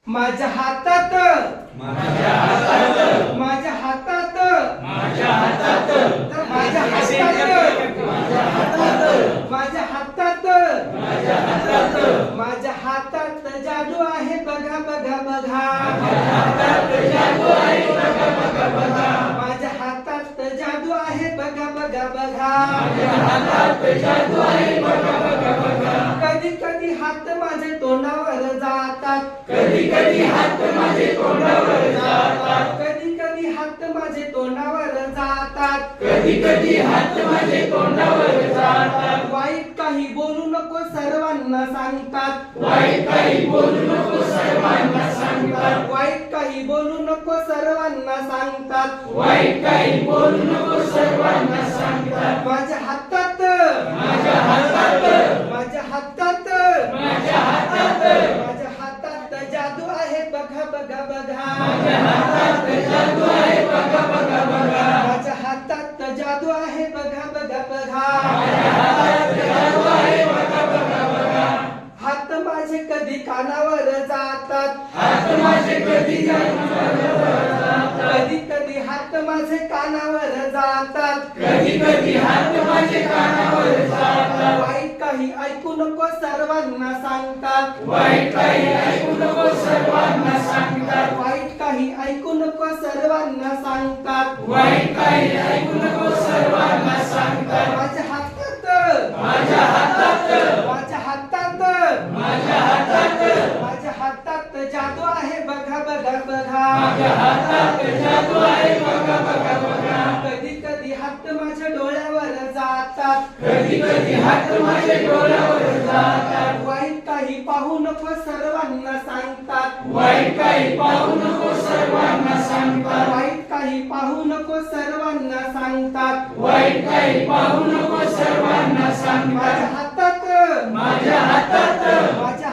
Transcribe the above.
माझ्या हातात माझ्या हातात माझ्या हातात माझ्या हातात माझ्या हातात माझ्या हातात माझ्या हातात माझ्या हातात जादू आहे बघा बघा बघा हातात जादू आहे बघा बघा बघा माझ्या हातात जादू आहे बघा बघा बघा माझ्या हातात जादू आहे बघा बघा बघा कधी कधी हात माझे तोंडावर जातात कधी कधी हात माझे तोंडावर जातात कधी कधी हात माझे तोंडावर जातात कधी कधी हात माझे तोंडावर जातात वाईट काही बोलू नको सर्वांना सांगतात वाईट काही बोलू नको सर्वांना सांगतात वाईट काही बोलू नको सर्वांना सांगतात वाईट काही बोलू नको सर्वांना सांगतात माझ्या हातात माझ्या हातात माझ्या हातात माझ्या हातात माझ्या हातात जादू आहे बघा बघा बघा माझ्या हातात जादू आहे बघा बघा बघा माझ्या हातात जादू आहे बघा बघा बघा माझ्या हातात जादू आहे बघा बघा बघा हात माझे कधी कानावर जातात हात माझे कधी कधी कधी हात माझे कानावर जातात कधी कधी हात माझे कानावर जातात वाईट काही ऐकू नको सर्वांना सांगतात वाईट काही ऐकू नको सर्वांना सांगतात वाईट काही ऐकू नको सर्वांना सांगतात वाईट काही ऐकू नको सर्वांना सांगतात माझ्या हातात माझ्या हातात माझ्या हातात माझ्या हातात माझ्या हातात जादू आहे बघा बघा बघा माझ्या हातात जादू आहे बघा बघा बघा कधी कधी हात माझ्या डोळ्यावर जातात कधी कधी हात माझे डोळ्यावर जातात वाईट काही पाहू नको सर्वांना सांगतात वाईट काही पाहू नको सर्वांना सांगतात वाईट काही पाहू नको सर्वांना सांगतात वाईट काही पाहू नको सर्वांना माझ्या सांगतात हातात माझ्या हातात माझ्या